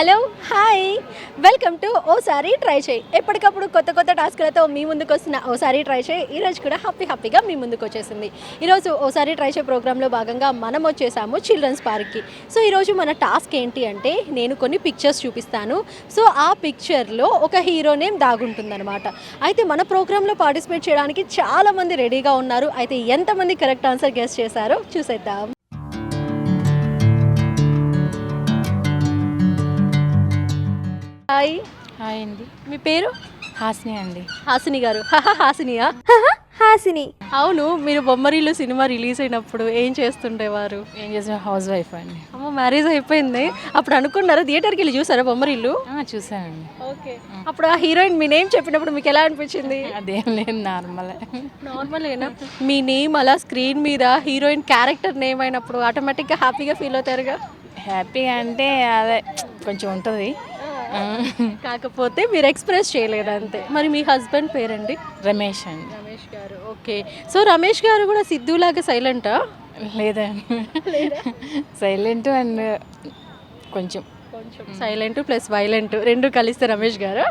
Hello hi welcome to ఓసారి try చేయి. ఎప్పటికప్పుడు కొత్త కొత్త టాస్క్లతో మీ ముందుకు వస్తున్న ఓసారి ట్రై చేయి ఈరోజు కూడా హ్యాపీగా మీ ముందుకు వచ్చేసింది. ఈరోజు ఓసారి ట్రై చేయి ప్రోగ్రాంలో భాగంగా మనం వచ్చేసాము చిల్డ్రన్స్ పార్క్కి. సో ఈరోజు మన టాస్క్ ఏంటి అంటే నేను కొన్ని పిక్చర్స్ చూపిస్తాను. సో ఆ పిక్చర్లో ఒక హీరో నేమ్ దాగుంటుందన్నమాట. అయితే మన ప్రోగ్రాంలో పార్టిసిపేట్ చేయడానికి చాలామంది రెడీగా ఉన్నారు. అయితే ఎంతమంది కరెక్ట్ ఆన్సర్ గెస్ చేశారో చూసేద్దాం. హాయ్ హాయ్ అండి, మీ పేరు? హాసిని అండి. హాసిని గారు. హాసినియా? హాసిని. అవును, మీరు బొమ్మరిల్లు సినిమా రిలీజ్ అయినప్పుడు ఏం చేస్తుండేవారు? ఏం చేసిన హౌస్ వైఫ్ అండి. అమ్మ మ్యారేజ్ అయిపోయింది, అప్పుడు అనుకున్నారా థియేటర్కి వెళ్ళి చూసారా బొమ్మరిల్లు? చూసానండి. ఓకే, అప్పుడు ఆ హీరోయిన్ మీ నేమ్ చెప్పినప్పుడు మీకు ఎలా అనిపించింది? అదేం లేదు, నార్మల్గా మీ నేమ్ అలా స్క్రీన్ మీద హీరోయిన్ క్యారెక్టర్ నేమ్ అయినప్పుడు ఆటోమేటిక్గా హ్యాపీగా ఫీల్ అవుతారుగా? హ్యాపీగా అంటే అదే కొంచెం ఉంటుంది. కాకపోతే మీరు ఎక్స్ప్రెస్ చేయలేదు అంతే. మరి మీ హస్బెండ్ పేరండి? రమేష్ అండి. రమేష్ గారు. ఓకే, సో రమేష్ గారు కూడా సిద్ధులాగా సైలెంటా? లేదండి, సైలెంట్ అండ్ కొంచెం సైలెంట్ ప్లస్ వైలెంట్ రెండు కలిస్తే రమేష్ గారు.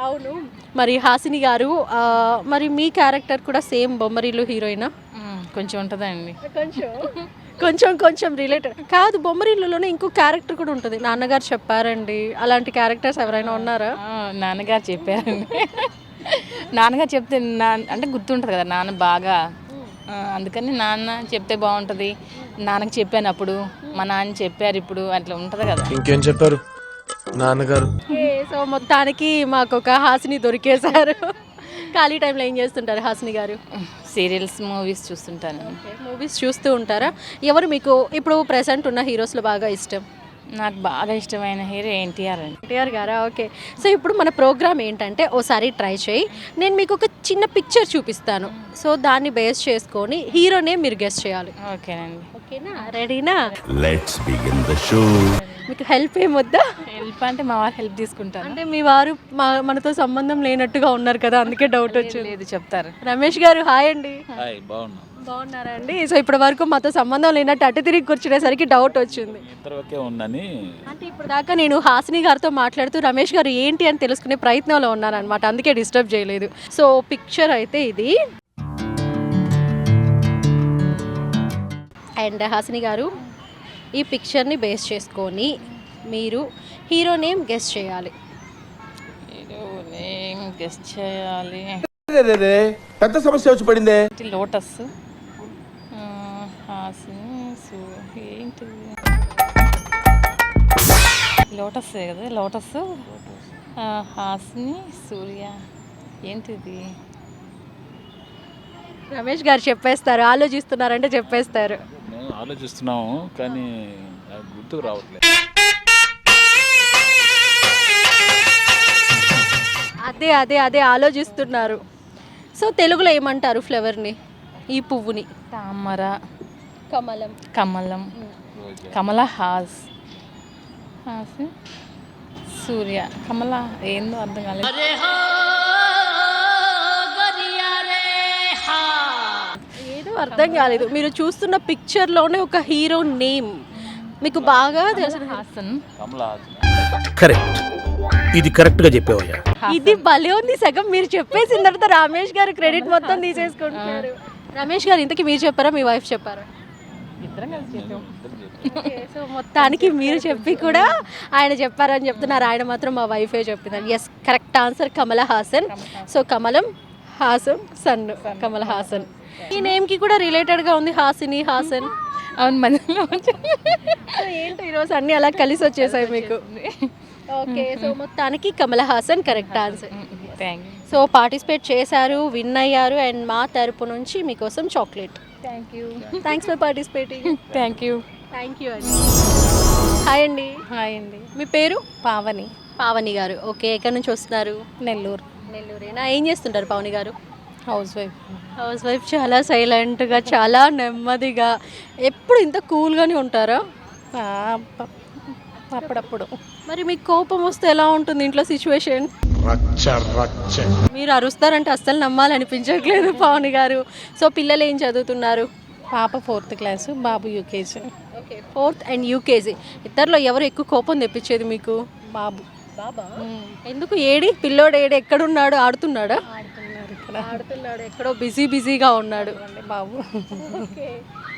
అవును, మరి హాసిని గారు, మరి మీ క్యారెక్టర్ కూడా సేమ్ బొమ్మరిల్లు హీరోయినా? కొంచెం ఉంటుందండి. కొంచెం రిలేటెడ్ కాదు, బొమ్మరిల్లులోనే ఇంకో క్యారెక్టర్ కూడా ఉంటుంది. నాన్నగారు చెప్పారండి, అలాంటి క్యారెక్టర్స్ ఎవరైనా ఉన్నారా? నాన్నగారు చెప్పారండి. నాన్నగారు చెప్తే అంటే గుర్తుంటుంది కదా నాన్న బాగా, అందుకని నాన్న చెప్తే బాగుంటుంది. నాన్నకి చెప్పాను అప్పుడు, మా నాన్న చెప్పారు ఇప్పుడు, అట్లా ఉంటుంది కదా. ఇంకేం చెప్పారు నాన్నగారు? సో మొత్తానికి మాకు ఒక హాసిని దొరికేశారు. ఖాళీ టైంలో ఏం చేస్తుంటారు హాసిని గారు? సీరియల్స్, మూవీస్ చూస్తుంటాను. మూవీస్ చూస్తూ ఉంటారా? ఎవరు మీకు ఇప్పుడు ప్రెసెంట్ ఉన్న హీరోస్లో బాగా ఇష్టం? నాకు బాగా ఇష్టమైన హీరో ఎన్టీఆర్ అండి. ఎన్టీఆర్ గారా? ఓకే, సో ఇప్పుడు మన ప్రోగ్రామ్ ఏంటంటే ఓసారి ట్రై చేయి. నేను మీకు ఒక చిన్న పిక్చర్ చూపిస్తాను. సో దాన్ని బేస్ చేసుకొని హీరోనే మీరు గెస్ చేయాలి. ఓకేనండి. ఓకేనా, రెడీనా? Let's begin the show. మీకు హెల్ప్ ఏమొద్దా? హెల్ప్ అంటే మా వారు హెల్ప్ తీసుకుంటారు. అంటే మీ వారు మనతో సంబంధం లేనట్టుగా ఉన్నారు కదా, అందుకే డౌట్ వచ్చింది. లేదు, చెప్తారు. రమేష్ గారు హాయ్ అండి. హాయ్, బాగున్నా. బాగున్నారా అండి? సో ఇప్పటి వరకు మాతో సంబంధం లేనట్టు అటు తిరిగి కూర్చునేసరికి డౌట్ వచ్చింది. ఇద్దరికే ఉందని. అంటే ఇప్పుడు దాకా నేను హాసిని గారితో మాట్లాడుతూ రమేష్ గారు ఏంటి అని తెలుసుకునే ప్రయత్నంలో ఉన్నాను అనమాట, అందుకే డిస్టర్బ్ చేయలేదు. సో పిక్చర్ అయితే ఇది. అండ్ హాసిని గారు, ఈ పిక్చర్ని బేస్ చేసుకొని మీరు హీరో నేమ్ గెస్ చేయాలి. హీరో నేమ్ గెస్ చేయాలి. పెద్ద సమస్య వచ్చి పడిందే. లోటస్. హాసిని ఏంటిది? లోటస్ కదా, లోటస్. హాసిని సూర్య ఏంటిది? రమేష్ గారు చెప్పేస్తారు, ఆలోచిస్తున్నారంటే చెప్పేస్తారు. మేము ఆలోచిస్తున్నాము కానీ నాకు గుర్తుకు రావట్లేదు. అదే ఆలోచిస్తున్నారు. సో తెలుగులో ఏమంటారు ఫ్లవర్ని, ఈ పువ్వుని? తామర, కమలం. కమలం, కమల హాస్, సూర్య, కమల ఏందో అర్థం కాలేదు. ఏదో అర్థం కాలేదు. మీరు చూస్తున్న పిక్చర్లోనే ఒక హీరో నేమ్ మీకు బాగా తెలుసు. హాసన్. కమలా కరెక్ట్, ఇది కరెక్ట్ గా చెప్పావయ్యా. ఇది భలే ఉంది. సగం మీరు చెప్పేసిన తర్వాత రమేష్ గారు క్రెడిట్ మొత్తం తీసేసుకుంటున్నారు. రమేష్ గారు, ఇంతకీ మీరు చెప్పారా మీ వైఫ్ చెప్పారా? ఇద్దరం కలిసి చెప్పాం. సో మొత్తానికి మీరు చెప్పి కూడా ఆయన చెప్పారని చెప్తున్నారు. ఆయన మాత్రం మా వైఫే చెప్తున్నారు. ఎస్, కరెక్ట్ ఆన్సర్ కమల హాసన్. సో కమలం, హాసన్, సన్, కమల హాసన్. ఈ నేమ్కి కూడా రిలేటెడ్గా ఉంది, హాసిని, హాసన్. అవును, మధ్యలో సో ఏంటో ఈరోజు అన్నీ అలా కలిసి వచ్చేసాయి మీకు. ఓకే, సో మొత్తానికి Kamal Haasan correct answer. Thank you. So participate చేశారు, విన్ అయ్యారు, అండ్ మా తరపు నుంచి మీకోసం chocolate. Thank you. Thanks for participating. Thank you. Thank you అండి. హాయ్ అండి. హాయ్ అండి. మీ పేరు? పావని. పావని గారు. ఓకే, ఎక్కడి నుంచి వస్తున్నారు? నెల్లూరు. నెల్లూరేనా? ఏం చేస్తుంటారు పావని గారు? House wife. House wife. చాలా సైలెంట్గా, చాలా నెమ్మదిగా, ఎప్పుడు ఇంత కూల్గానే ఉంటారా? అప్పుడప్పుడు. మరి మీకు కోపం వస్తే ఎలా ఉంటుంది ఇంట్లో సిచ్యువేషన్? మీరు అరుస్తారంటే అస్సలు నమ్మాలనిపించట్లేదు పావని గారు. సో పిల్లలు ఏం చదువుతున్నారు? పాప 4th class, Babu UKG. Okay, 4th and UKG. ఇద్దరిలో ఎవరు ఎక్కువ కోపం తెప్పించేది మీకు? బాబు బాబా. ఎందుకు? ఏడి పిల్లోడు ఏడి, ఎక్కడున్నాడు? ఆడుతున్నాడా? ఆడుతున్నారు ఇక్కడ. ఆడుతున్నాడు, ఎక్కడో బిజీగా ఉన్నాడు బాబు. ఓకే.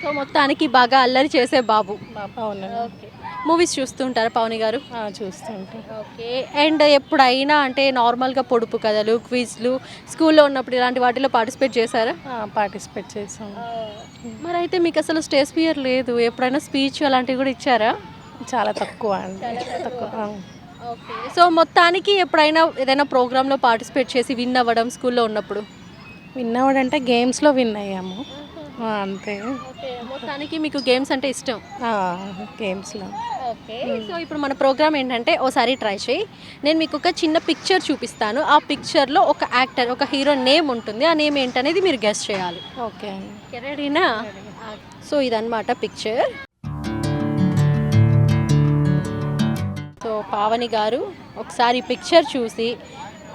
సో మొత్తానికి బాగా అల్లరి చేసే బాబు. అవునండి. ఓకే. మూవీస్ చూస్తుంటారా పవని గారు? చూస్తుంటే. ఓకే. అండ్ ఎప్పుడైనా అంటే నార్మల్గా పొడుపు కథలు, క్విజ్లు స్కూల్లో ఉన్నప్పుడు ఇలాంటి వాటిలో పార్టిసిపేట్ చేశారా? పార్టిసిపేట్ చేసాం. మరి అయితే మీకు అసలు స్టేజ్ ఫియర్ లేదు? ఎప్పుడైనా స్పీచ్ అలాంటివి కూడా ఇచ్చారా? చాలా తక్కువ అండి. తక్కువ. ఓకే. సో మొత్తానికి ఎప్పుడైనా ఏదైనా ప్రోగ్రాంలో పార్టిసిపేట్ చేసి విన్ అవ్వడం స్కూల్లో ఉన్నప్పుడు? విన్ అవ్వడంటే గేమ్స్లో విన్ అయ్యాము అంతే. ఓకే. మొత్తానికి మీకు గేమ్స్ అంటే ఇష్టం? గేమ్స్లో. ఓకే. సో ఇప్పుడు మన ప్రోగ్రామ్ ఏంటంటే ఓసారి ట్రై చేయి. నేను మీకు ఒక చిన్న పిక్చర్ చూపిస్తాను. ఆ పిక్చర్లో ఒక యాక్టర్, ఒక హీరో నేమ్ ఉంటుంది. ఆ నేమ్ ఏంటనేది మీరు గెస్ చేయాలి. ఓకే అండి. రెడీనా? సో ఇదన్నమాట పిక్చర్. సో పావని గారు ఒకసారి పిక్చర్ చూసి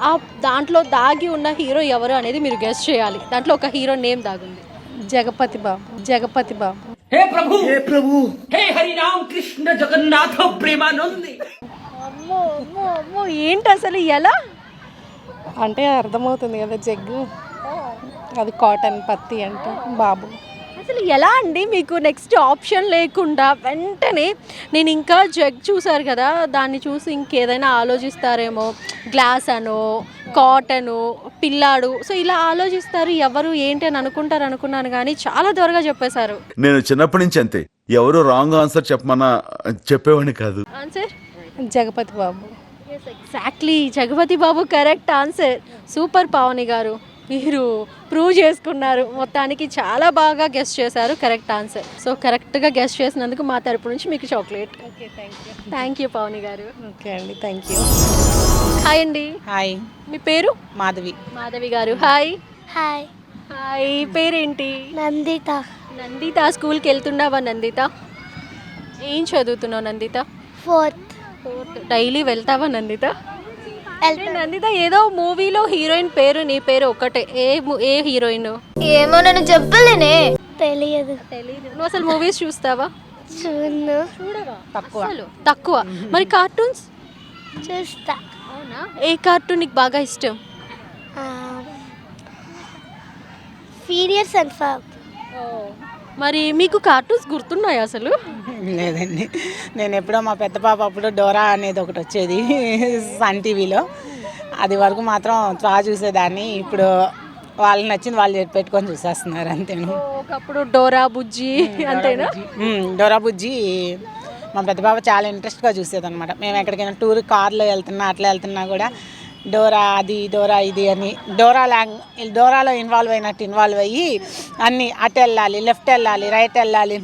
ఆ దాంట్లో దాగి ఉన్న హీరో ఎవరు అనేది మీరు గెస్ చేయాలి. దాంట్లో ఒక హీరో నేమ్ దాగుంది. జగపతి బాబు. జగపతి బాబు. हे प्रभु हे हरि राम कृष्ण जगन्नाथ प्रेमानंद. అమ్మో అమ్మో అమ్మో, ఏంటి అసలు ఎలా? అంటే అర్థమవుతుంది కదా, జగ్గు అది కాటన్, పత్తి అంటే బాబు. అసలు ఎలా అండి మీకు నెక్స్ట్ ఆప్షన్ లేకుండా వెంటనే నేను ఇంకా జగ్ చూసారు కదా, దాన్ని చూసి ఇంకేదైనా ఆలోచిస్తారేమో, గ్లాస్ అనో కాటను పిల్లాడు, సో ఇలా ఆలోచిస్తారు ఎవరు ఏంటి అని అనుకున్నాను కానీ చాలా త్వరగా చెప్పేశారు. నేను చిన్నప్పటి నుంచి అంతే, ఎవరు రాంగ్ ఆన్సర్ చెప్పమన్నా చెప్పేవాడిని కాదు. ఆన్సర్ జగపతి బాబు. ఎగ్జాక్ట్లీ, జగపతి బాబు కరెక్ట్ ఆన్సర్. సూపర్ పావని గారు, మీరు ప్రూవ్ చేసుకున్నారు. మొత్తానికి చాలా బాగా గెస్ చేశారు, కరెక్ట్ ఆన్సర్. సో కరెక్ట్గా గెస్ చేసినందుకు మా తరపు నుంచి మీకు chocolate. Okay, thank you Pavani గారు. ఓకే అండి, థ్యాంక్ యూ. హాయ్ అండి. హాయ్, మీ పేరు? మాధవి. మాధవి గారు. హాయ్. హాయ్, హాయ్, పేరేంటి? నందిత. నందిత. స్కూల్కి వెళ్తున్నావా నందిత? ఏం చదువుతున్నావు నందిత? 4th. డైలీ వెళ్తావా నందిత? నందిత, ఏదో మూవీలో హీరోయిన్ పేరు నీ పేరు ఒకటే, ఏ హీరోయిన్? ఏమో నేను చెప్పలేనే, తెలియదు. తెలీదు. నువ్వు అసలు మూవీస్ చూస్తావా? చూను. చూడవా? తక్కువ. తక్కువ. మరి కార్టూన్స్ చూస్తా. అవునా? ఏ కార్టూన్ నీకు బాగా ఇష్టం? ఫీరియర్స్ అండ్ ఫాబ్. మరి మీకు కార్టూన్స్ గుర్తున్నాయి అసలు? లేదండి, నేను ఎప్పుడో మా పెద్ద పాప అప్పుడు డోరా అనేది ఒకటి వచ్చేది సన్ టీవీలో, అది వరకు మాత్రం బాగా చూసేదాన్ని. ఇప్పుడు వాళ్ళు నచ్చింది వాళ్ళు పెట్టుకొని చూసేస్తున్నారు అంతేను. ఒకప్పుడు డోరా బుజ్జి అంతేనా? డోరా బుజ్జి మా పెద్ద పాప చాలా ఇంట్రెస్ట్గా చూసేది అనమాట. మేము ఎక్కడికైనా టూర్ కార్లో వెళ్తున్నా కూడా డోరా అది డోరా ఇది అని డోరాలో ఇన్వాల్వ్ అయ్యి అన్నీ అటు వెళ్ళాలి, లెఫ్ట్ వెళ్ళాలి, రైట్ వెళ్ళాలి,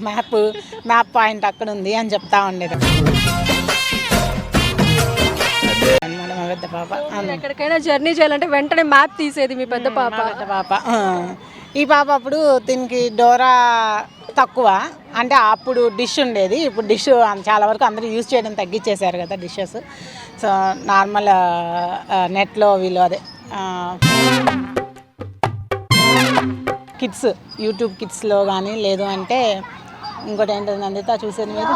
మ్యాప్ పాయింట్ అక్కడ ఉంది అని చెప్తా ఉండేది అనమాట మా పెద్ద పాప. ఎక్కడికైనా జర్నీ చేయాలంటే వెంటనే మ్యాప్ తీసేది మీ పెద్ద పాప. పెద్ద పాప. ఈ పాప అప్పుడు దీనికి డోరా తక్కువ, అంటే అప్పుడు డిష్ ఉండేది, ఇప్పుడు డిష్ చాలా వరకు అందరూ యూజ్ చేయడం తగ్గించేశారు కదా డిషెస్. సో నార్మల్ నెట్లో వీళ్ళు అదే కిడ్స్, యూట్యూబ్ కిడ్స్లో కానీ లేదు అంటే ఇంకోటి ఏంటంటే అందితా చూసేది మీరు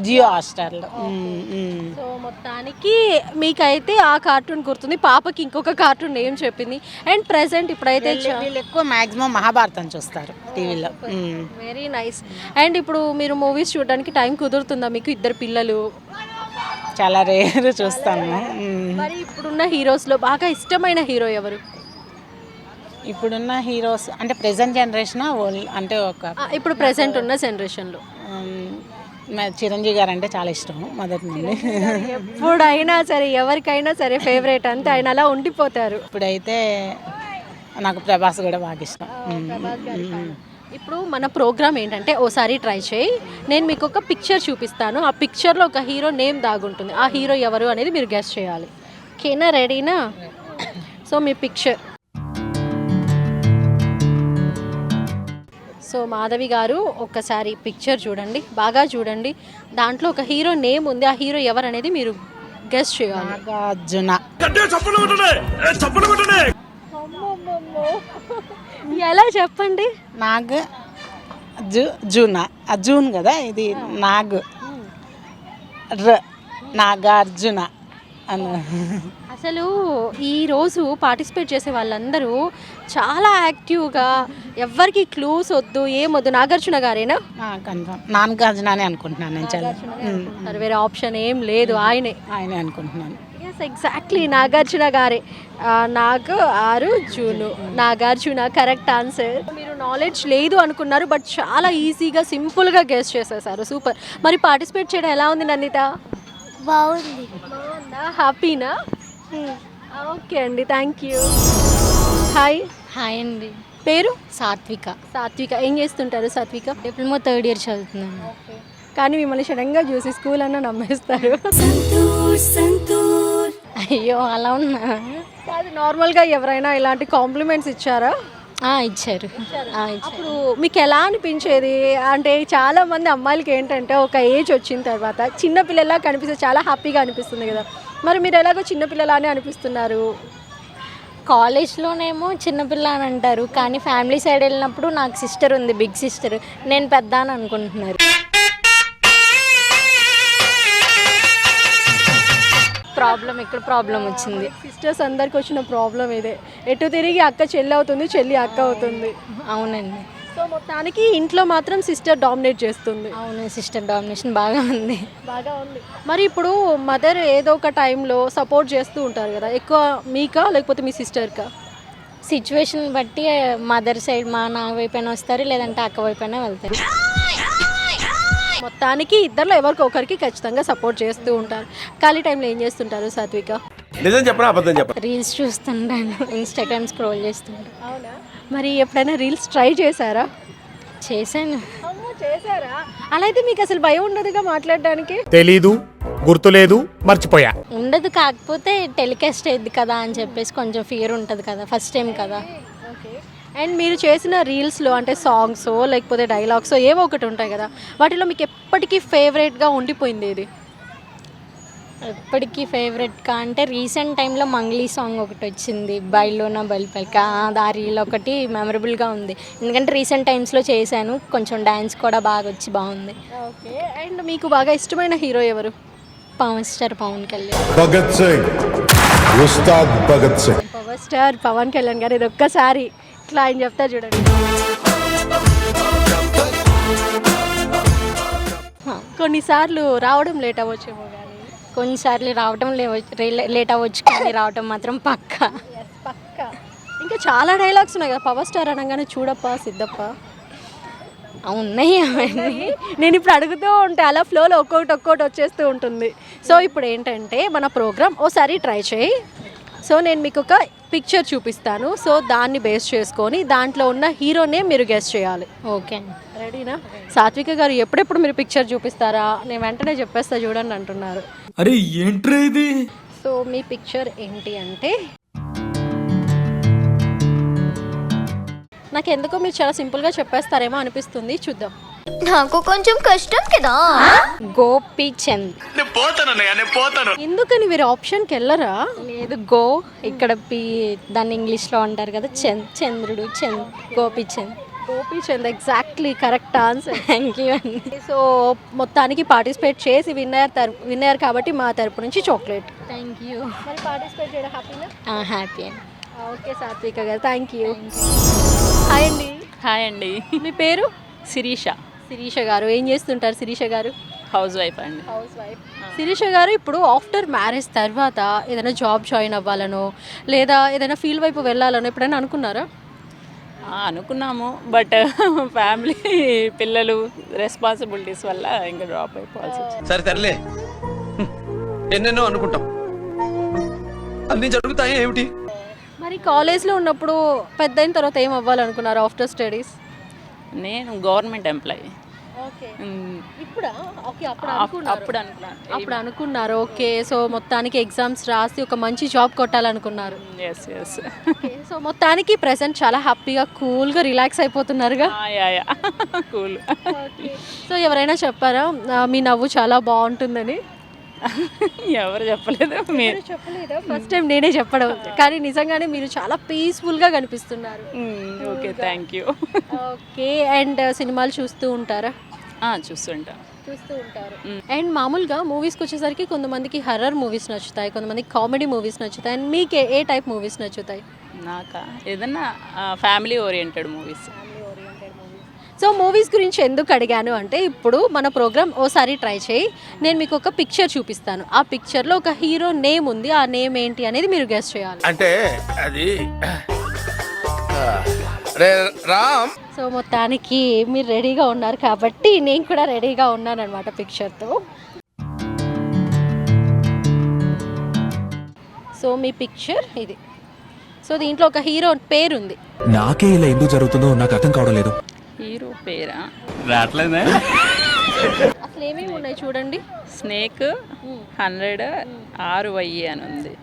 జియో హాట్స్టార్లో. సో మొత్తానికి మీకైతే ఆ కార్టూన్ గుర్తుంది, పాపకి ఇంకొక కార్టూన్ ఏం చెప్పింది. అండ్ ప్రెసెంట్ ఇప్పుడైతే వీళ్ళు ఎక్కువ మ్యాక్సిమం మహాభారతం చూస్తారు టీవీలో. Very nice. అండ్ ఇప్పుడు మీరు మూవీస్ చూడడానికి టైం కుదురుతుందా మీకు? ఇద్దరు పిల్లలు. చాలా రేరు చూస్తాను. మరి ఇప్పుడున్న హీరోస్లో బాగా ఇష్టమైన హీరో ఎవరు? ఇప్పుడున్న హీరోస్ అంటే ప్రెసెంట్ జనరేషన్ అంటే ఇప్పుడు ప్రెసెంట్ ఉన్న జనరేషన్లో చిరంజీవి గారు అంటే చాలా ఇష్టం మొదటి నుండి. ఎప్పుడైనా సరే ఎవరికైనా సరే ఫేవరెట్ అంతే, ఆయన అలా ఉండిపోతారు. ఇప్పుడైతే నాకు ప్రభాస్ కూడా బాగా ఇష్టం. ఇప్పుడు మన ప్రోగ్రామ్ ఏంటంటే ఓసారి ట్రై చేయి. నేను మీకు ఒక పిక్చర్ చూపిస్తాను, ఆ పిక్చర్లో ఒక హీరో నేమ్ దాగుంటుంది. ఆ హీరో ఎవరు అనేది మీరు గెస్ చేయాలి. ఓకేనా? రెడీనా? సో మీ పిక్చర్. సో మాధవి గారు ఒక్కసారి పిక్చర్ చూడండి, బాగా చూడండి. దాంట్లో ఒక హీరో నేమ్ ఉంది, ఆ హీరో ఎవరు అనేది మీరు గెస్ చేయాలి. నాగార్జున. ఎలా చెప్పండి? జూనా జూన్ కదా ఇది నాగ్ నాగార్జున అన్న. అసలు ఈరోజు పార్టిసిపేట్ చేసే వాళ్ళందరూ చాలా యాక్టివ్గా, ఎవ్వరికి క్లూస్ వద్దు ఏమొద్దు. నాగార్జున గారేనా? కన్ఫర్మ్ నాగార్జున అని అనుకుంటున్నాను నేను. చాలా మరి వేరే ఆప్షన్ ఏం లేదు, ఆయనే. ఆయనే అనుకుంటున్నాను. ఎస్, ఎగ్జాక్ట్లీ నాగార్జున గారే. నాకు 6 జూను, నాగార్జున కరెక్ట్ ఆన్సర్. మీరు నాలెడ్జ్ లేదు అనుకున్నారు, బట్ చాలా ఈజీగా సింపుల్గా గెస్ చేసేసారు. సూపర్. మరి పార్టిసిపేట్ చేయడం ఎలా ఉంది నందిత? బాగుంది. బాగుందా? హ్యాపీనా? ఓకే అండి, థ్యాంక్ యూ. హాయ్. హాయ్ అండి. పేరు? సాత్విక. సాత్విక. ఏం చేస్తుంటారు సాత్విక? డిప్లొమా 3rd ఇయర్ చదువుతున్నాను. కానీ మిమ్మల్ని సడన్గా చూసి స్కూల్ అన్న నమ్మేస్తారు. అయ్యో అలా ఉన్నా. కాదు, నార్మల్గా ఎవరైనా ఇలాంటి కాంప్లిమెంట్స్ ఇచ్చారా? ఇచ్చారు. అప్పుడు మీకు ఎలా అనిపించేది? అంటే చాలా మంది అమ్మాయిలకి ఏంటంటే ఒక ఏజ్ వచ్చిన తర్వాత చిన్నపిల్లలా కనిపిస్తే చాలా హ్యాపీగా అనిపిస్తుంది కదా, మరి మీరు ఎలాగో చిన్నపిల్లలానే అనిపిస్తున్నారు. కాలేజ్లోనేమో చిన్నపిల్ల అని అంటారు, కానీ ఫ్యామిలీ సైడ్ వెళ్ళినప్పుడు నాకు సిస్టర్ ఉంది, బిగ్ సిస్టర్, నేను పెద్ద అని అనుకుంటున్నారు. ఇక్కడ ప్రాబ్లం వచ్చింది. సిస్టర్స్ అందరికి వచ్చిన ప్రాబ్లం ఇదే. ఎటు తిరిగి అక్క చెల్లి అవుతుంది, చెల్లి అక్క అవుతుంది. అవునండి. సో మొత్తానికి ఇంట్లో మాత్రం సిస్టర్ డామినేట్ చేస్తుంది. అవును, సిస్టర్ డామినేషన్ బాగా ఉంది. మరి ఇప్పుడు మదర్ ఏదో ఒక టైంలో సపోర్ట్ చేస్తూ ఉంటారు కదా, ఎక్కువ మీకా లేకపోతే మీ సిస్టర్కా? సిచ్యువేషన్ బట్టి మదర్ సైడ్ నా వైపైనా వస్తారు, లేదంటే అక్క వైపైనా వెళ్తారు. మొత్తానికి ఇద్దరిలో ఎవరికి ఒకరికి ఖచ్చితంగా సపోర్ట్ చేస్తూ ఉంటారు. ఖాళీ టైంలో ఏం చేస్తుంటారు సాత్విక? నిజం చెప్పరా అబద్ధం చెప్పరా? రీల్స్ చూస్తుంటాను, ఇన్స్టాగ్రామ్ స్క్రోల్ చేస్తుంటాను. అవునా? మరి ఎప్పుడైనా రీల్స్ ట్రై చేశారా? చేశాను. చేశారా? అలా అయితే మీకు అసలు భయం ఉండదుగా మాట్లాడడానికి? తెలీదు, గుర్తులేదు, మర్చిపోయా. ఉండదు, కాకపోతే టెలికాస్ట్ అయ్యింది కదా అని చెప్పేసి కొంచెం ఫియర్ ఉంటుంది కదా, ఫస్ట్ టైం కదా. అండ్ మీరు చేసిన రీల్స్లో అంటే సాంగ్స్ లేకపోతే డైలాగ్స్ ఏవో ఒకటి ఉంటాయి కదా, వాటిలో మీకు ఎప్పటికీ ఫేవరెట్గా ఉండిపోయింది ఏది? ఎప్పటికీ ఫేవరెట్గా అంటే రీసెంట్ టైంలో మంగ్లీ సాంగ్ ఒకటి వచ్చింది, బయలున బలిపలిక. ఆ రీల్ ఒకటి మెమరబుల్గా ఉంది, ఎందుకంటే రీసెంట్ టైమ్స్లో చేశాను, కొంచెం డ్యాన్స్ కూడా బాగా వచ్చి బాగుంది. ఓకే. అండ్ మీకు బాగా ఇష్టమైన హీరో ఎవరు? Pawan star Pawan Kalyan. Bhagat Singh, Ustaad Bhagat Singh. Power star Pawan Kalyan గారు. ఇది ఒక్కసారి ఇట్లా ఆయన చెప్తారు చూడండి. కొన్నిసార్లు రావడం లేట్ అవ్వచ్చేమో కానీ కొన్నిసార్లు రావటం లేట్ అవ్వచ్చు, కానీ రావటం మాత్రం పక్కా. పక్కా. ఇంకా చాలా డైలాగ్స్ ఉన్నాయి కదా పవర్ స్టార్ అనగానే, చూడప్ప సిద్ధప్ప ఉన్నాయి అవన్నీ. నేను ఇప్పుడు అడుగుతూ ఉంటే అలా ఫ్లోలో ఒక్కొక్కటి వచ్చేస్తూ ఉంటుంది. సో ఇప్పుడు ఏంటంటే మన ప్రోగ్రామ్ ఓసారి ట్రై చేయి. సో నేను మీకు ఒక పిక్చర్ చూపిస్తాను, సో దాన్ని బేస్ చేసుకొని దాంట్లో ఉన్న హీరోనే మీరు గెస్ చేయాలి. ఓకే, రెడీనా? సాత్విక గారు ఎప్పుడెప్పుడు మీరు పిక్చర్ చూపిస్తారా? నేను వెంటనే చెప్పేస్తా చూడండి అంటున్నారు. అరే ఏంట్రా ఇది? సో మీ పిక్చర్ ఏంటి అంటే, నాకు ఎందుకో మీరు చాలా సింపుల్గా చెప్పేస్తారేమో అనిపిస్తుంది, చూద్దాం. నాకు కొంచెం కష్టం కదా. గోపీచంద్. ఎందుకని మీరు ఆప్షన్కి వెళ్ళరా? లేదు, గో ఇక్కడ పి, దాన్ని ఇంగ్లీష్లో అంటారు కదా, చంద్రుడు, Gopichand. Gopichand, exactly correct answer. Thank you అండి. సో మొత్తానికి పార్టిసిపేట్ చేసి విన్నర్ కాబట్టి మా తరపు నుంచి చాక్లెట్. Thank you. మరి పార్టిసిపేట్ చేయడం హ్యాపీనా? హ్యాపీ అండి. ఓకే సాత్విక గారు, థ్యాంక్ యూ. హాయ్ అండి. హాయ్ అండి. మీ పేరు? శిరీష. శిరీష గారు. ఏం చేస్తుంటారు శిరీష గారు? హౌస్ వైఫ్ అండి. Housewife. శిరీష గారు, ఇప్పుడు ఆఫ్టర్ మ్యారేజ్ తర్వాత ఏదైనా జాబ్ జాయిన్ అవ్వాలనో లేదా ఏదైనా ఫీల్డ్ వైపు వెళ్ళాలనో ఎప్పుడైనా అనుకున్నారా? అనుకున్నాము, బట్ ఫ్యామిలీ, పిల్లలు, రెస్పాన్సిబిలిటీస్ వల్ల ఇంకా డ్రాప్ అయిపోవాల్సి వచ్చింది. సరే తరలే, ఎన్నెన్నో అనుకుంటాం, అన్ని జరుగుతాయి ఏమిటి? మరి కాలేజ్లో ఉన్నప్పుడు పెద్ద అయిన తర్వాత ఏం అవ్వాలనుకున్నారు ఆఫ్టర్ స్టడీస్? నేను గవర్నమెంట్ ఎంప్లాయీ. ఓకే. మ్, ఇప్పుడా? ఓకే, అప్పుడు అనుకున్నాను. అప్పుడు అనుకున్నారు. ఓకే. సో మొత్తానికి ఎగ్జామ్స్ రాసి ఒక మంచి జాబ్ కొట్టాలనుకున్నారు. Yes yes. సో మొత్తానికి ప్రెసెంట్ చాలా హ్యాపీగా కూల్గా రిలాక్స్ అయిపోతున్నారుగా? Yeah cool. సో ఎవరైనా చెప్పారా మీ నవ్వు చాలా బాగుంటుందని? ఎవరు చెప్పలేదు మీరు చెప్పలేదా? ఫస్ట్ టైం నేనే చెప్పడం. కానీ నిజంగానే మీరు చాలా పీస్ఫుల్గా కనిపిస్తున్నారు. Okay thank you. Okay. And సినిమాలు చూస్తూ ఉంటారా? చూస్తుంటా. చూస్తూ ఉంటారు. అండ్ మామూలుగా మూవీస్కి వచ్చేసరికి కొంతమందికి హర్రర్ మూవీస్ నచ్చుతాయి, కొంతమందికి కామెడీ మూవీస్ నచ్చుతాయి. అండ్ మీకు ఏ టైప్ మూవీస్ నచ్చుతాయి? నాకా ఏదన్నా family oriented movies. So movies గురించి ఎందుకు అడిగాను అంటే, ఇప్పుడు మన ప్రోగ్రామ్ ఓసారి ట్రై చేయి, నేను మీకు ఒక పిక్చర్ చూపిస్తాను. ఆ పిక్చర్లో ఒక హీరో నేమ్ ఉంది, ఆ నేమ్ ఏంటి అనేది మీరు గెస్ చేయాలి. అంటే అది రామ్. సో మొత్తానికి మీరు రెడీగా ఉన్నారు కాబట్టి నేను కూడా రెడీగా ఉన్నాను అనమాట పిక్చర్తో. సో మీ పిక్చర్ ఇది. సో దీంట్లో ఒక హీరో పేరు ఉంది. నాకే ఇలా ఎందుకు జరుగుతుందో నాకు అర్థం కావడం లేదు. హీరో పేరా రావట్లేదే. అసలు ఏమేమి ఉన్నాయి చూడండి. స్నేక్ 100 RY అని ఉంది.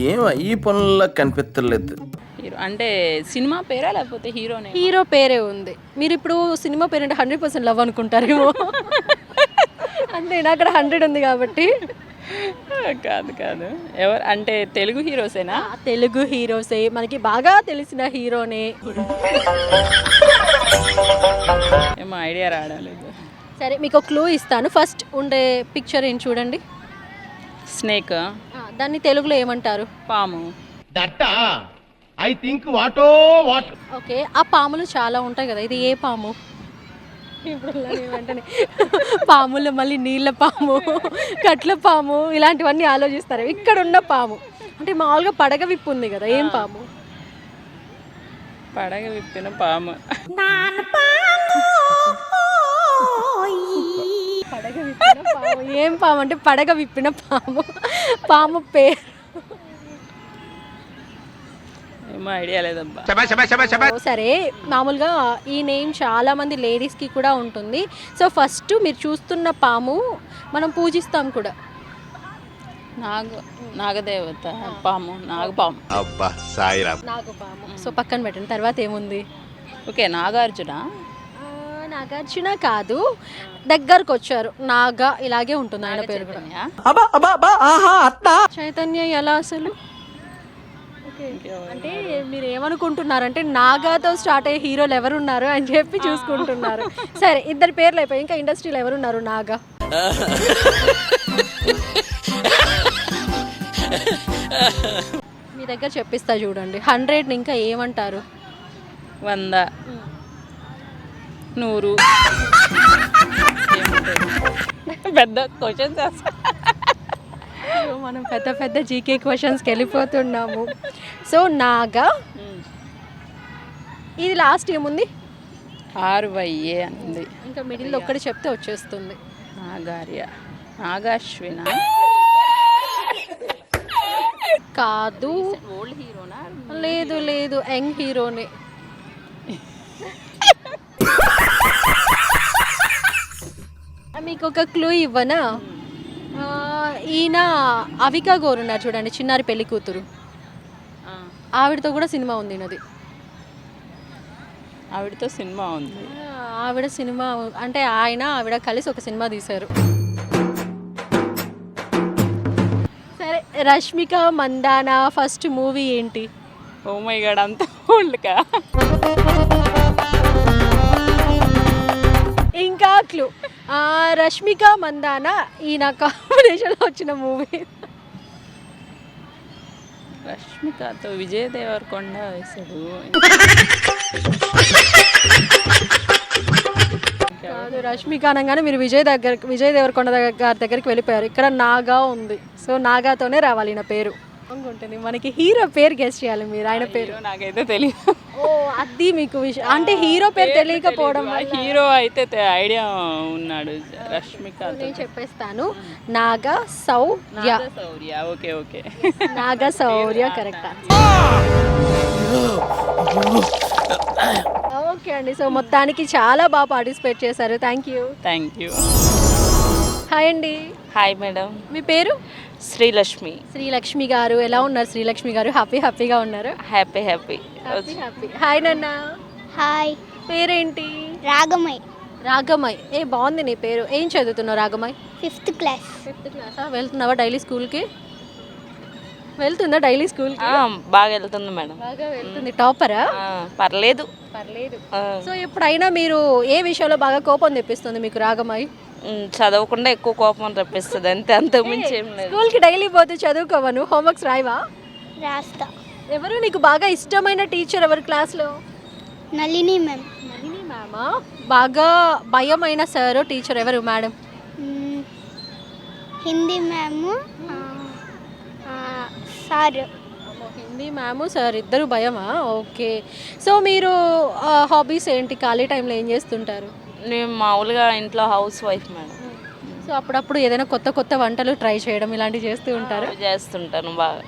ఏం ఈ పనుల్లో కనిపించలేదు. హీరో అంటే సినిమా పేరా లేకపోతే హీరోనే? హీరో పేరే ఉంది. మీరు ఇప్పుడు సినిమా పేరు అంటే 100% లవ్ అనుకుంటారేమో. అంతేనా? అక్కడ 100 ఉంది కాబట్టి. కాదు కాదు. ఎవరు అంటే తెలుగు హీరోసేనా? తెలుగు హీరోసే, మనకి బాగా తెలిసిన హీరోనే. ఏమో ఐడియా రావలేదు. సరే మీకు ఒక క్లూ ఇస్తాను. ఫస్ట్ ఉండే పిక్చర్ ఏం చూడండి. స్నేక్. దాన్ని తెలుగులో ఏమంటారు? పాము. ఓకే. ఆ పాములు చాలా ఉంటాయి కదా, ఇది ఏ పాము? ఇప్పుడు వెంటనే పాములు, మళ్ళీ నీళ్ళ పాము, కట్ల పాము, ఇలాంటివన్నీ ఆలోచిస్తారు. ఇక్కడ ఉన్న పాము అంటే మామూలుగా పడగ విప్పు ఉంది కదా, ఏం పాము? పడగ విప్పిన పాము. పడగ విప్పిన పాము ఏం పాము అంటే పడగ విప్పిన పాము. పాము పేరు ఏమో ఐడియా లేదబ్బా. సరే మామూలుగా ఈ నేమ్ చాలా మంది లేడీస్కి కూడా ఉంటుంది. సో ఫస్ట్ మీరు చూస్తున్న పాము మనం పూజిస్తాం కూడా. నాగదేవత పాము, నాగపాము. అబ్బా సాయిరా. నాగపాము. సో పక్కన పెట్టండి. తర్వాత ఏముంది? ఓకే నాగార్జున. నాగార్జున కాదు, దగ్గరకు వచ్చారు. నాగా ఇలాగే ఉంటుంది ఆయన పేరు కూడా. చైతన్య ఎలా అసలు? అంటే మీరు ఏమనుకుంటున్నారంటే నాగాతో స్టార్ట్ అయ్యే హీరోలు ఎవరున్నారు అని చెప్పి చూసుకుంటున్నారు. సరే ఇద్దరు పేర్లు అయిపోయి ఇంకా ఇండస్ట్రీలో ఎవరున్నారు? నాగా. మీ దగ్గర చెప్పిస్తా చూడండి. 100 ఇంకా ఏమంటారు? 100 100. పెద్ద క్వశ్చన్స్. మనం పెద్ద పెద్ద జీకే క్వశ్చన్స్కి వెళ్ళిపోతున్నాము. సో నాగా, ఇది లాస్ట్ ఏముంది? RY అంది. ఇంకా మిడిల్ ఒక్కటి చెప్తే వచ్చేస్తుంది. నాగార్య, నాగాశ్విన. కాదు. ఓల్డ్ హీరోనా? లేదు లేదు, యంగ్ హీరోనే. మీకు ఒక క్లూ ఇవ్వనా? ఈయన అవికా గోరు ఉన్నారు చూడండి, చిన్నారి పెళ్లి కూతురు. ఆవిడతో కూడా సినిమా ఉంది ఈయనది. ఆవిడతో సినిమా ఉంది. ఆవిడ సినిమా అంటే ఆవిడ కలిసి ఒక సినిమా తీశారు. సరే రష్మిక మందానా ఫస్ట్ మూవీ ఏంటి? ఓ మై గాడ్, అంత ఓల్డ్కా? ఇంకా క్లూ. రష్మిక మందానా ఈయన కాంబినేషన్లో వచ్చిన మూవీ. రష్మికతో విజయ్ దేవరకొండ వేశాడు. కాదు, రష్మిక అనగానే మీరు విజయ్ దేవరకొండ గారి దగ్గరికి వెళ్ళిపోయారు. ఇక్కడ నాగా ఉంది. సో నాగాతోనే రావాలి ఈయన పేరు. ఉంటుంది మనకి. హీరో పేరు గెస్ చేయాలి మీరు, ఆయన పేరు. నాకైతే తెలియదు. ఓ అది మీకు విషయం అంటే హీరో పేరు తెలియకపోవడం. హీరో అయితే ఐడియా ఉన్నాడు. రష్మిక నేను చెప్పేస్తాను. Naga Shaurya. Okay okay. Naga Shaurya correct. Okay అండి. సో మొత్తానికి చాలా బాగా పార్టిసిపేట్ చేశారు. Thank you. హాయ్ అండి. Hi madam. మీ పేరు? శ్రీలక్ష్మి. శ్రీలక్ష్మి గారు ఎలా ఉన్నారు? శ్రీలక్ష్మి గారు హ్యాపీగా ఉన్నారు? హ్యాపీ. హాయ్ నాన్న. హాయ్. పేరేంటి? రాగమై. రాగమై. బాగుంది నీ పేరు. ఏం చదువుతున్నావు రాగమై? 5th class. 5th క్లాసా? వెళ్తున్నావా డైలీ స్కూల్కి? వెళ్తుందా డైలీ స్కూల్కి? బాగా వెళ్తుంది మేడం. బాగా వెళ్తుంది. టాపరా? పర్లేదు. పర్లేదు. సో ఎప్పుడైనా మీరు ఏ విషయంలో బాగా కోపం తెప్పిస్తుంది మీకు రాగమై? చదవకుండా ఎక్కువ కోపం రప్పిస్తుంది అంతే, అంతకు మించి ఏం లేదు. స్కూల్కి డైలీ పోతే చదువుకోవా నువ్వు? హోంవర్క్స్ రాయవా? రాస్తా. ఎవరు నీకు బాగా ఇష్టమైన టీచర్ ఎవరు క్లాస్లో? నళిని మ్యామ్. నళిని మ్యామా? బాగా భయమైన సార్ టీచర్ ఎవరు madam? Hindi ma'am, sir. Hindi ma'am sir ఇద్దరు భయమా? ఓకే. సో మీరు హాబీస్ ఏంటి? ఖాళీ టైంలో ఏం చేస్తుంటారు? నేను మామూలుగా ఇంట్లో హౌస్ వైఫ్ మేడం. సో అప్పుడప్పుడు ఏదైనా కొత్త కొత్త వంటలు ట్రై చేయడం ఇలాంటివి చేస్తూ ఉంటారు? చేస్తుంటాను బాగా.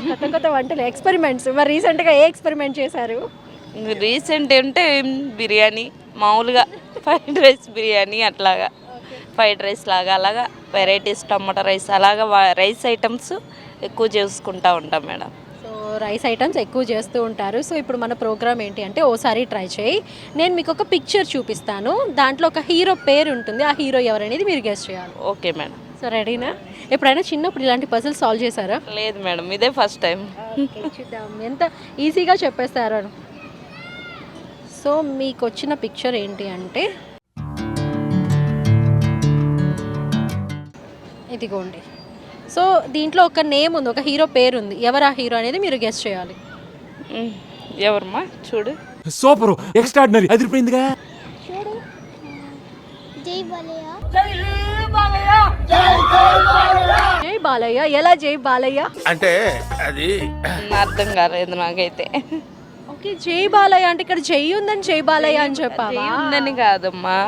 కొత్త కొత్త వంటలు, ఎక్స్పెరిమెంట్స్. మరి రీసెంట్గా ఏ ఎక్స్పెరిమెంట్ చేశారు? రీసెంట్ అంటే బిర్యానీ, మామూలుగా ఫ్రైడ్ రైస్ బిర్యానీ, అట్లాగా ఫ్రైడ్ రైస్ లాగా అలాగా వెరైటీస్, టమాటా రైస్ అలాగా రైస్ ఐటమ్స్ ఎక్కువ చేసుకుంటూ ఉంటాం మేడం. సో రైస్ ఐటమ్స్ ఎక్కువ చేస్తూ ఉంటారు. సో ఇప్పుడు మన ప్రోగ్రామ్ ఏంటి అంటే ఓసారి ట్రై చేయి. నేను మీకు ఒక పిక్చర్ చూపిస్తాను, దాంట్లో ఒక హీరో పేరు ఉంటుంది, ఆ హీరో ఎవరనేది మీరు గెస్ట్ చేయాలి. Okay madam. సో రెడీనా? ఎప్పుడైనా చిన్నప్పుడు ఇలాంటి పజిల్ సాల్వ్ చేశారా? లేదు మేడం, ఇదే ఫస్ట్ టైం. చూద్దాం ఎంత ఈజీగా చెప్పేస్తారో. సో మీకు వచ్చిన పిక్చర్ ఏంటి అంటే ఇదిగోండి. సో దీంట్లో ఒక నేమ్ ఉంది, ఒక హీరో పేరు ఉంది. ఎవరు ఆ హీరో అనేది మీరు గెస్ట్ చేయాలి. ఎవరమ్మా? చూడు. సూపర్, ఎక్స్ట్రాడినరీ, అదిరిపోయిందిగా. చూడు. జై బాలయ్య. జై బాలయ్య. ఎలా జై బాలయ్య అంటే అది అర్థం కాలేదు నాకైతే. ఓకే, జై బాలయ్య అంటే ఇక్కడ జై ఉందని జై బాలయ్య అని చెప్పావా? ఉందని కాదమ్మా,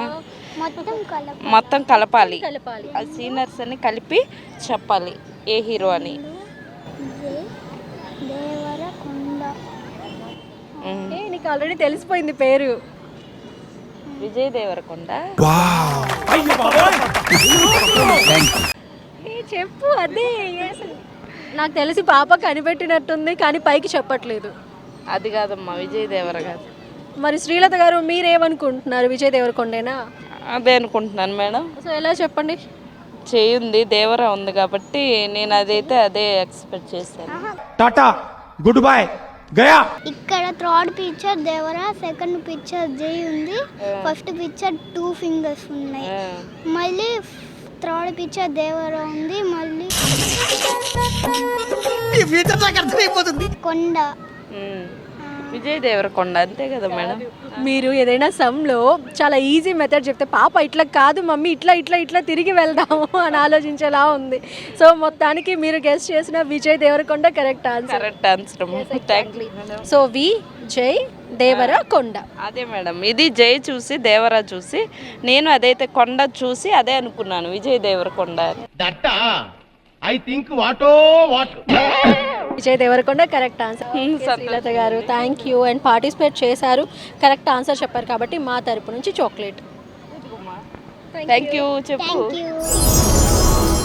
మొత్తం కలపాలి. కలపాలి. ఆ సీనియర్స్ అని కలిపి చెప్పాలి ఏ హీరో అని. దేవరకొండ. నీకు ఆల్రెడీ తెలిసిపోయింది పేరు. విజయ్ దేవరకొండ. చెప్పు. అదే నాకు తెలిసి పాప కనిపెట్టినట్టుంది కానీ పైకి చెప్పట్లేదు. అది కాదమ్మా, విజయ్ దేవర కాదు. మరి శ్రీలత గారు మీరేమనుకుంటున్నారు? విజయ్ దేవరకొండేనా? అదే అనుకుంటున్నాను మేడం. సో ఎలా చెప్పండి? చేయింది దేవర ఉంది కాబట్టి నేను అదైతే అదే ఎక్స్పెక్ట్ చేశాను. Tata, good bye, Gaya. ఇక్కడ థర్డ్ పిక్చర్ దేవర, సెకండ్ పిక్చర్ జై ఉంది, ఫస్ట్ పిక్చర్ 2 ఫింగర్స్ ఉన్నాయి, మళ్ళీ థర్డ్ పిక్చర్ దేవర ఉంది, మళ్ళీ కొండ. విజయ్ దేవరకొండ అంతే కదా మేడం. మీరు ఏదైనా సమ్లో చాలా ఈజీ మెథడ్ చెప్తే పాప ఇట్లా కాదు మమ్మీ ఇట్లా ఇట్లా ఇట్లా తిరిగి వెళ్దాము అని ఆలోచించేలా ఉంది. సో మొత్తానికి మీరు గెస్ట్ చేసిన Vijay Devarakonda correct answer. Correct answer. So Vijay Deverakonda. అదే మేడం, ఇది జై చూసి దేవర చూసి నేను అదైతే కొండ చూసి అదే అనుకున్నాను Vijay Devarakonda. Vijay Devarakonda correct answer. Srilatha garu thank you and participate చేశారు, కరెక్ట్ ఆన్సర్ చెప్పారు కాబట్టి మా తరపు నుంచి చాక్లెట్. Thank you. చెప్పు.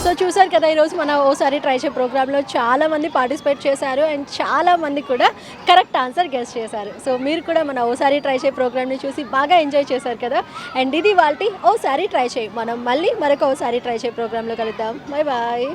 సో చూసారు కదా, ఈరోజు మన ఓసారి ట్రై చేయ ప్రోగ్రాంలో చాలామంది పార్టిసిపేట్ చేశారు అండ్ చాలామంది కూడా కరెక్ట్ ఆన్సర్ గెస్ట్ చేశారు. సో మీరు కూడా మన ఓసారి ట్రై చేయ ప్రోగ్రామ్ని చూసి బాగా ఎంజాయ్ చేశారు కదా. అండ్ ఇది వాళ్ళ ఓసారి ట్రై చేయి. మనం మళ్ళీ మరొక ఓసారి ట్రై చేయ ప్రోగ్రాంలో కలుద్దాం. Bye bye.